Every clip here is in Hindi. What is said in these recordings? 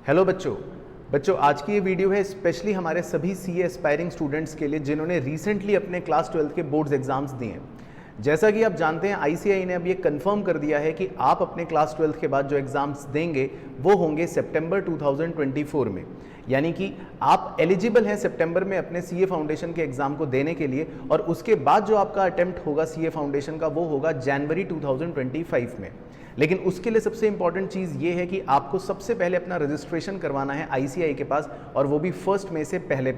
हेलो बच्चों आज की ये वीडियो है स्पेशली हमारे सभी सीए एस्पायरिंग स्टूडेंट्स के लिए जिन्होंने रिसेंटली अपने क्लास 12 के बोर्ड्स एग्जाम्स दिए हैं। जैसा कि आप जानते हैं आईसीएआई ने अब ये कंफर्म कर दिया है कि आप अपने क्लास 12 के बाद जो एग्जाम्स देंगे वो होंगे सितंबर 2024 में, यानी कि आप एलिजिबल हैं सितंबर में अपने सीए फाउंडेशन के एग्जाम को देने के लिए, और उसके बाद जो आपका अटेम्प्ट होगा सीए फाउंडेशन का वो होगा जनवरी 2025 में। लेकिन उसके लिए सबसे इंपॉर्टेंट चीज़ ये है कि आपको सबसे पहले अपना रजिस्ट्रेशन करवाना है आईसीएआई के पास, और वो भी 1 मई से पहले।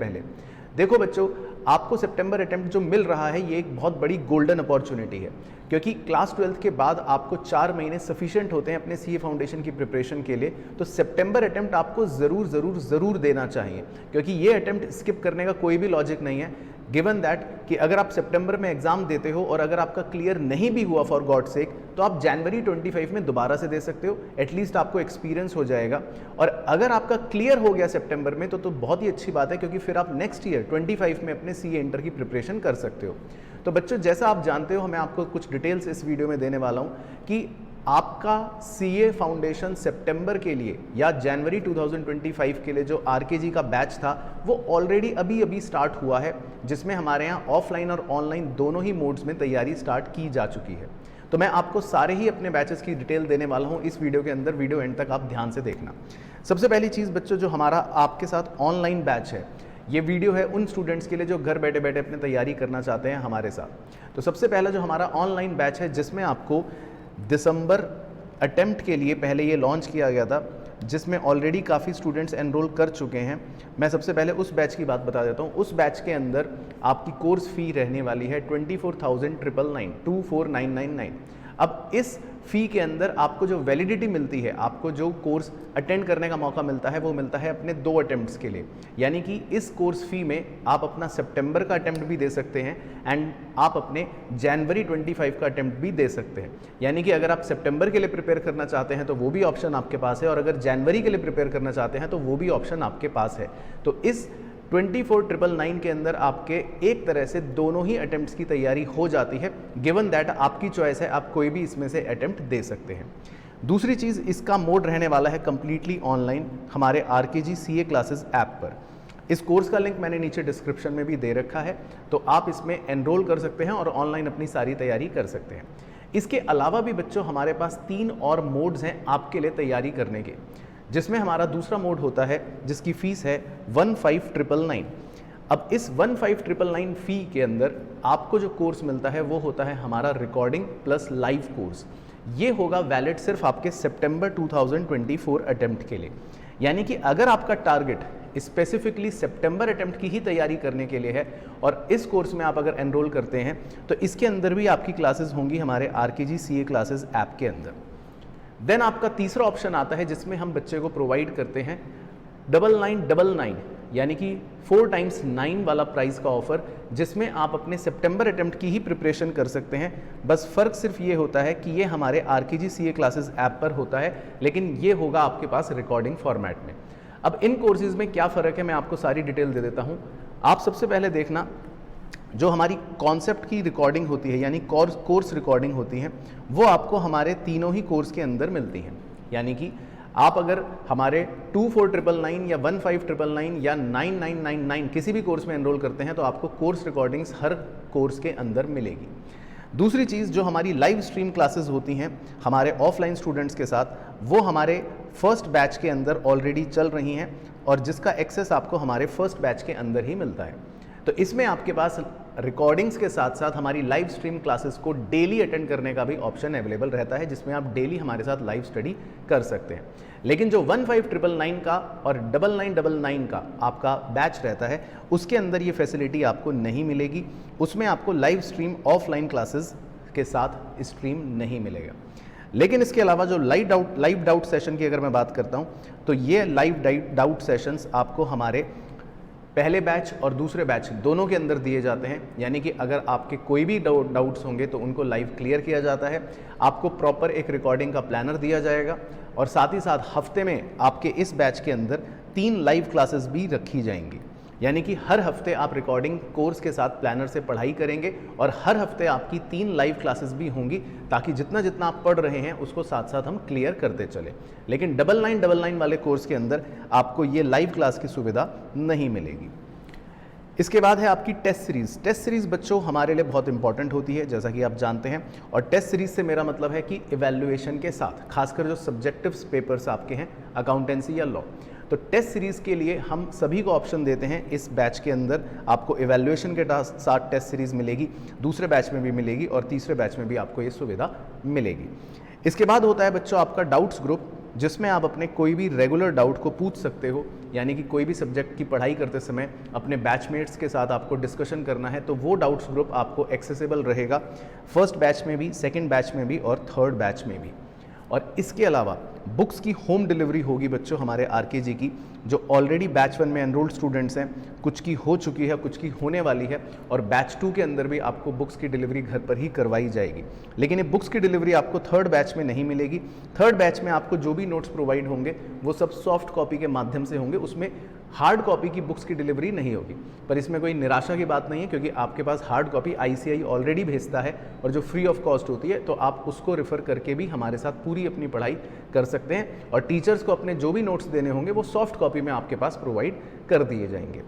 देखो बच्चों, आपको सितंबर अटेम्प्ट जो मिल रहा है ये एक बहुत बड़ी गोल्डन अपॉर्चुनिटी है, क्योंकि क्लास 12 के बाद आपको 4 महीने सफिशिएंट होते हैं अपने सीए फाउंडेशन की प्रिपरेशन के लिए। तो सितंबर अटेम्प्ट आपको ज़रूर देना चाहिए, क्योंकि ये अटेम्प्ट स्किप करने का कोई भी लॉजिक नहीं है, गिवन दैट कि अगर आप सितंबर में एग्जाम देते हो और अगर आपका क्लियर नहीं भी हुआ फॉर गॉड सेक, तो आप जनवरी 25 में दोबारा से दे सकते हो। एटलीस्ट आपको एक्सपीरियंस हो जाएगा। और अगर आपका क्लियर हो गया सितंबर में तो बहुत ही अच्छी बात है, क्योंकि फिर आप नेक्स्ट ईयर 25 में अपने सीए इंटर की प्रिपरेशन कर सकते हो। तो बच्चों, जैसा आप जानते हो, मैं आपको कुछ डिटेल्स इस वीडियो में देने वाला हूँ कि आपका सीए फाउंडेशन सितंबर के लिए या जनवरी 2025 के लिए जो आरकेजी का बैच था वो ऑलरेडी अभी स्टार्ट हुआ है, जिसमें हमारे यहाँ ऑफलाइन और ऑनलाइन दोनों ही मोड्स में तैयारी स्टार्ट की जा चुकी है। तो मैं आपको सारे ही अपने बैचेस की डिटेल देने वाला हूँ इस वीडियो के अंदर। वीडियो एंड तक आप ध्यान से देखना। सबसे पहली चीज़ बच्चों, जो हमारा आपके साथ ऑनलाइन बैच है, ये वीडियो है उन स्टूडेंट्स के लिए जो घर बैठे बैठे अपनी तैयारी करना चाहते हैं हमारे साथ। तो सबसे पहला जो हमारा ऑनलाइन बैच है, जिसमें आपको दिसंबर अटेम्प्ट के लिए पहले ये लॉन्च किया गया था, जिसमें ऑलरेडी काफ़ी स्टूडेंट्स एनरोल कर चुके हैं। मैं सबसे पहले उस बैच की बात बता देता हूँ। उस बैच के अंदर आपकी कोर्स फ़ी रहने वाली है 24,999, 24,999। अब इस फ़ी के अंदर आपको जो वैलिडिटी मिलती है, आपको जो कोर्स अटेंड करने का मौका मिलता है, वो मिलता है अपने 2 अटेम्प्ट्स के लिए। यानी कि इस कोर्स फ़ी में आप अपना सितंबर का अटेम्प्ट भी दे सकते हैं एंड आप अपने जनवरी 25 का अटेम्प्ट भी दे सकते हैं। यानी कि अगर आप सितंबर के लिए प्रिपेयर करना चाहते हैं तो वो भी ऑप्शन आपके पास है, और अगर जनवरी के लिए प्रिपेयर करना चाहते हैं तो वो भी ऑप्शन आपके पास है। तो इस 24,999 के अंदर आपके एक तरह से दोनों ही अटेम्प्ट्स की तैयारी हो जाती है। गिवन दैट आपकी चॉइस है, आप कोई भी इसमें से अटेम्प्ट दे सकते हैं। दूसरी चीज़, इसका मोड रहने वाला है कम्प्लीटली ऑनलाइन हमारे आरकेजी सीए क्लासेस ऐप पर। इस कोर्स का लिंक मैंने नीचे डिस्क्रिप्शन में भी दे रखा है, तो आप इसमें एनरोल कर सकते हैं और ऑनलाइन अपनी सारी तैयारी कर सकते हैं। इसके अलावा भी बच्चों हमारे पास 3 और मोड्स हैं आपके लिए तैयारी करने के, जिसमें हमारा दूसरा मोड होता है जिसकी फ़ीस है 15,999। अब इस 15,999 फ़ी के अंदर आपको जो कोर्स मिलता है वो होता है हमारा रिकॉर्डिंग प्लस लाइव कोर्स। ये होगा वैलिड सिर्फ आपके सितंबर 2024 अटेम्प्ट के लिए। यानी कि अगर आपका टारगेट स्पेसिफिकली सितंबर अटेम्प्ट की ही तैयारी करने के लिए है और इस कोर्स में आप अगर एनरोल करते हैं, तो इसके अंदर भी आपकी क्लासेस होंगी हमारे आरकेजी सीए क्लासेस ऐप के अंदर। देन आपका तीसरा ऑप्शन आता है जिसमें हम बच्चे को प्रोवाइड करते हैं 9999, यानी कि 4 टाइम्स 9 वाला प्राइस का ऑफर, जिसमें आप अपने सितंबर अटेम्प्ट की ही प्रिपरेशन कर सकते हैं। बस फ़र्क सिर्फ ये होता है कि ये हमारे आरकेजी सीए क्लासेस ऐप पर होता है, लेकिन ये होगा आपके पास रिकॉर्डिंग फॉर्मेट में। अब इन कोर्सेज़ में क्या फ़र्क है, मैं आपको सारी डिटेल दे देता हूँ। आप सबसे पहले देखना, जो हमारी कॉन्सेप्ट की रिकॉर्डिंग होती है, यानी कोर्स रिकॉर्डिंग होती है, वो आपको हमारे तीनों ही कोर्स के अंदर मिलती हैं। यानी कि आप अगर हमारे 24,999 या 15,999 या 9999 किसी भी कोर्स में एनरोल करते हैं तो आपको कोर्स रिकॉर्डिंग्स हर कोर्स के अंदर मिलेगी। दूसरी चीज़, जो हमारी लाइव स्ट्रीम क्लासेस होती हैं हमारे ऑफलाइन स्टूडेंट्स के साथ, वो हमारे फर्स्ट बैच के अंदर ऑलरेडी चल रही हैं, और जिसका एक्सेस आपको हमारे फर्स्ट बैच के अंदर ही मिलता है। तो इसमें आपके पास रिकॉर्डिंग्स के साथ साथ हमारी लाइव स्ट्रीम क्लासेस को डेली अटेंड करने का भी ऑप्शन अवेलेबल रहता है, जिसमें आप डेली हमारे साथ लाइव स्टडी कर सकते हैं। लेकिन जो 15,999 का और 9999 का आपका बैच रहता है, उसके अंदर ये फैसिलिटी आपको नहीं मिलेगी। उसमें आपको लाइव स्ट्रीम ऑफलाइन क्लासेस के साथ स्ट्रीम नहीं मिलेगा। लेकिन इसके अलावा जो लाइव डाउट सेशन की अगर मैं बात करता हूँ, तो ये लाइव डाउट सेशंस आपको हमारे पहले बैच और दूसरे बैच दोनों के अंदर दिए जाते हैं। यानी कि अगर आपके कोई भी डाउट्स होंगे तो उनको लाइव क्लियर किया जाता है। आपको प्रॉपर एक रिकॉर्डिंग का प्लानर दिया जाएगा, और साथ ही साथ हफ्ते में आपके इस बैच के अंदर 3 लाइव क्लासेस भी रखी जाएंगी। यानी कि हर हफ्ते आप रिकॉर्डिंग कोर्स के साथ प्लानर से पढ़ाई करेंगे और हर हफ्ते आपकी 3 लाइव क्लासेस भी होंगी, ताकि जितना जितना आप पढ़ रहे हैं उसको साथ साथ हम क्लियर करते चले। लेकिन 9999 वाले कोर्स के अंदर आपको ये लाइव क्लास की सुविधा नहीं मिलेगी। इसके बाद है आपकी टेस्ट सीरीज़। टेस्ट सीरीज़ बच्चों हमारे लिए बहुत इंपॉर्टेंट होती है, जैसा कि आप जानते हैं। और टेस्ट सीरीज़ से मेरा मतलब है कि इवैल्यूएशन के साथ, खासकर जो सब्जेक्टिव पेपर्स आपके हैं अकाउंटेंसी या लॉ, तो टेस्ट सीरीज़ के लिए हम सभी को ऑप्शन देते हैं। इस बैच के अंदर आपको इवैल्यूएशन के साथ टेस्ट सीरीज़ मिलेगी, दूसरे बैच में भी मिलेगी और तीसरे बैच में भी आपको ये सुविधा मिलेगी। इसके बाद होता है बच्चों आपका डाउट्स ग्रुप, जिसमें आप अपने कोई भी रेगुलर डाउट को पूछ सकते हो। यानी कि कोई भी सब्जेक्ट की पढ़ाई करते समय अपने बैचमेट्स के साथ आपको डिस्कशन करना है, तो वो डाउट्स ग्रुप आपको एक्सेसिबल रहेगा फर्स्ट बैच में भी, सेकंड बैच में भी और थर्ड बैच में भी। और इसके अलावा बुक्स की होम डिलीवरी होगी बच्चों हमारे आरकेजी की, जो ऑलरेडी बैच 1 में एनरोल्ड स्टूडेंट्स हैं, कुछ की हो चुकी है, कुछ की होने वाली है, और बैच 2 के अंदर भी आपको बुक्स की डिलीवरी घर पर ही करवाई जाएगी। लेकिन ये बुक्स की डिलीवरी आपको थर्ड बैच में नहीं मिलेगी। थर्ड बैच में आपको जो भी नोट्स प्रोवाइड होंगे वो सब सॉफ्ट कॉपी के माध्यम से होंगे, उसमें हार्ड कॉपी की बुक्स की डिलीवरी नहीं होगी। पर इसमें कोई निराशा की बात नहीं है, क्योंकि आपके पास हार्ड कॉपी आईसीआई ऑलरेडी भेजता है और जो फ्री ऑफ कॉस्ट होती है, तो आप उसको रेफर करके भी हमारे साथ पूरी अपनी पढ़ाई कर सकते हैं। और टीचर्स को अपने जो भी नोट्स देने होंगे वो सॉफ्ट कॉपी में आपके पास प्रोवाइड कर दिए जाएंगे।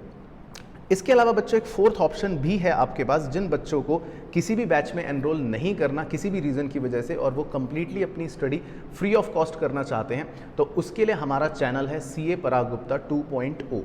इसके अलावा बच्चों एक फोर्थ ऑप्शन भी है आपके पास, जिन बच्चों को किसी भी बैच में एनरोल नहीं करना किसी भी रीज़न की वजह से, और वो कम्प्लीटली अपनी स्टडी फ्री ऑफ कॉस्ट करना चाहते हैं, तो उसके लिए हमारा चैनल है CA पराग गुप्ता 2.0।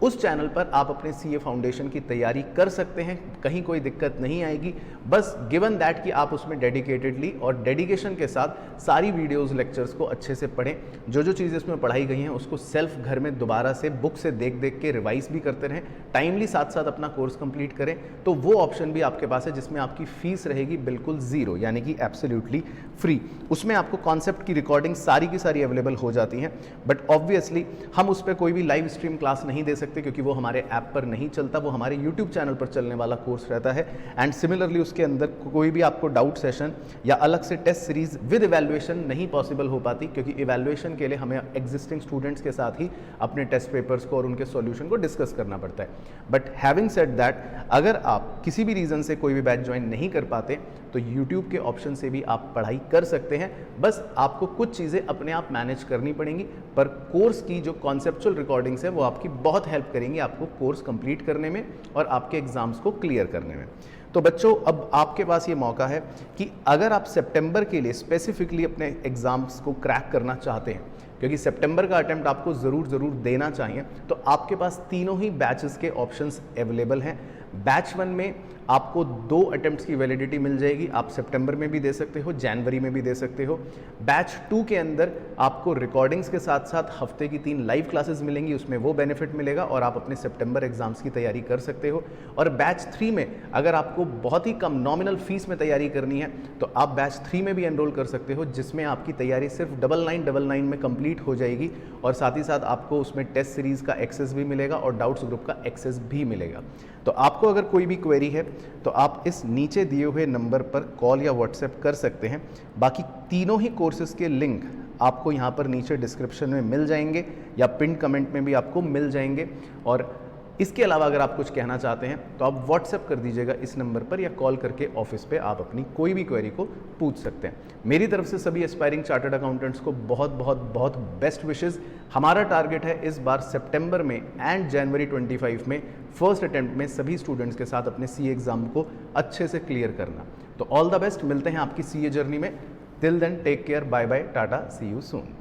उस चैनल पर आप अपने CA फाउंडेशन की तैयारी कर सकते हैं, कहीं कोई दिक्कत नहीं आएगी। बस गिवन दैट कि आप उसमें डेडिकेटेडली और डेडिकेशन के साथ सारी वीडियोस लेक्चर्स को अच्छे से पढ़ें, जो जो चीज़ें इसमें पढ़ाई गई हैं उसको सेल्फ घर में दोबारा से बुक से देख देख के रिवाइज भी करते रहें, टाइमली साथ साथ अपना कोर्स कंप्लीट करें। तो वो ऑप्शन भी आपके पास है, जिसमें आपकी फ़ीस रहेगी बिल्कुल ज़ीरो, यानी कि एब्सोल्युटली फ्री। उसमें आपको कॉन्सेप्ट की रिकॉर्डिंग सारी की सारी अवेलेबल हो जाती हैं, बट ऑब्वियसली हम उस पर कोई भी लाइव स्ट्रीम क्लास नहीं दे सकते, क्योंकि वो हमारे ऐप पर नहीं चलता, वो हमारे YouTube चैनल पर चलने वाला कोर्स रहता है। एंड सिमिलरली उसके अंदर कोई भी आपको डाउट सेशन या अलग से टेस्ट सीरीज विद इवैल्यूएशन नहीं पॉसिबल हो पाती, क्योंकि इवैल्यूएशन के लिए हमें एग्जिस्टिंग स्टूडेंट्स के साथ ही अपने टेस्ट पेपर्स को और उनके सॉल्यूशन को डिस्कस करना पड़ता है। बट हैविंग सेड दैट, अगर आप किसी भी रीज़न से कोई भी बैच ज्वाइन नहीं कर पाते, तो YouTube के ऑप्शन से भी आप पढ़ाई कर सकते हैं। बस आपको कुछ चीज़ें अपने आप मैनेज करनी पड़ेंगी, पर कोर्स की जो कॉन्सेप्चुअल रिकॉर्डिंग्स है वो आपकी बहुत हेल्प करेंगी आपको कोर्स कंप्लीट करने में और आपके एग्जाम्स को क्लियर करने में। तो बच्चों, अब आपके पास ये मौका है कि अगर आप सितंबर के लिए स्पेसिफिकली अपने एग्जाम्स को क्रैक करना चाहते हैं, क्योंकि सितंबर का अटेम्प्ट आपको ज़रूर देना चाहिए, तो आपके पास तीनों ही बैचेस के ऑप्शंस अवेलेबल हैं। बैच 1 में आपको 2 अटेम्प्ट्स की वैलिडिटी मिल जाएगी, आप सितंबर में भी दे सकते हो, जनवरी में भी दे सकते हो। बैच 2 के अंदर आपको रिकॉर्डिंग्स के साथ साथ हफ्ते की 3 लाइव क्लासेस मिलेंगी, उसमें वो बेनिफिट मिलेगा और आप अपने सितंबर एग्जाम्स की तैयारी कर सकते हो। और बैच 3 में अगर आपको बहुत ही कम नॉमिनल फीस में तैयारी करनी है, तो आप बैच 3 में भी एनरोल कर सकते हो, जिसमें आपकी तैयारी सिर्फ 9999 में कंप्लीट हो जाएगी और साथ ही साथ आपको उसमें टेस्ट सीरीज़ का एक्सेस भी मिलेगा और डाउट्स ग्रुप का एक्सेस भी मिलेगा। तो आपको अगर कोई भी क्वेरी है तो आप इस नीचे दिए हुए नंबर पर कॉल या व्हाट्सएप कर सकते हैं। बाकी तीनों ही कोर्सेज़ के लिंक आपको यहाँ पर नीचे डिस्क्रिप्शन में मिल जाएंगे या पिन कमेंट में भी आपको मिल जाएंगे। और इसके अलावा अगर आप कुछ कहना चाहते हैं तो आप व्हाट्सएप कर दीजिएगा इस नंबर पर, या कॉल करके ऑफिस पे आप अपनी कोई भी क्वेरी को पूछ सकते हैं। मेरी तरफ से सभी एस्पायरिंग चार्टर्ड अकाउंटेंट्स को बहुत बहुत बहुत बेस्ट विशेज़। हमारा टारगेट है इस बार सितंबर में एंड जनवरी 25 में फर्स्ट अटेम्प्ट में सभी स्टूडेंट्स के साथ अपने CA एग्जाम को अच्छे से क्लियर करना। तो ऑल द बेस्ट, मिलते हैं आपकी CA जर्नी में। Till then take care, bye bye, tata, see you soon.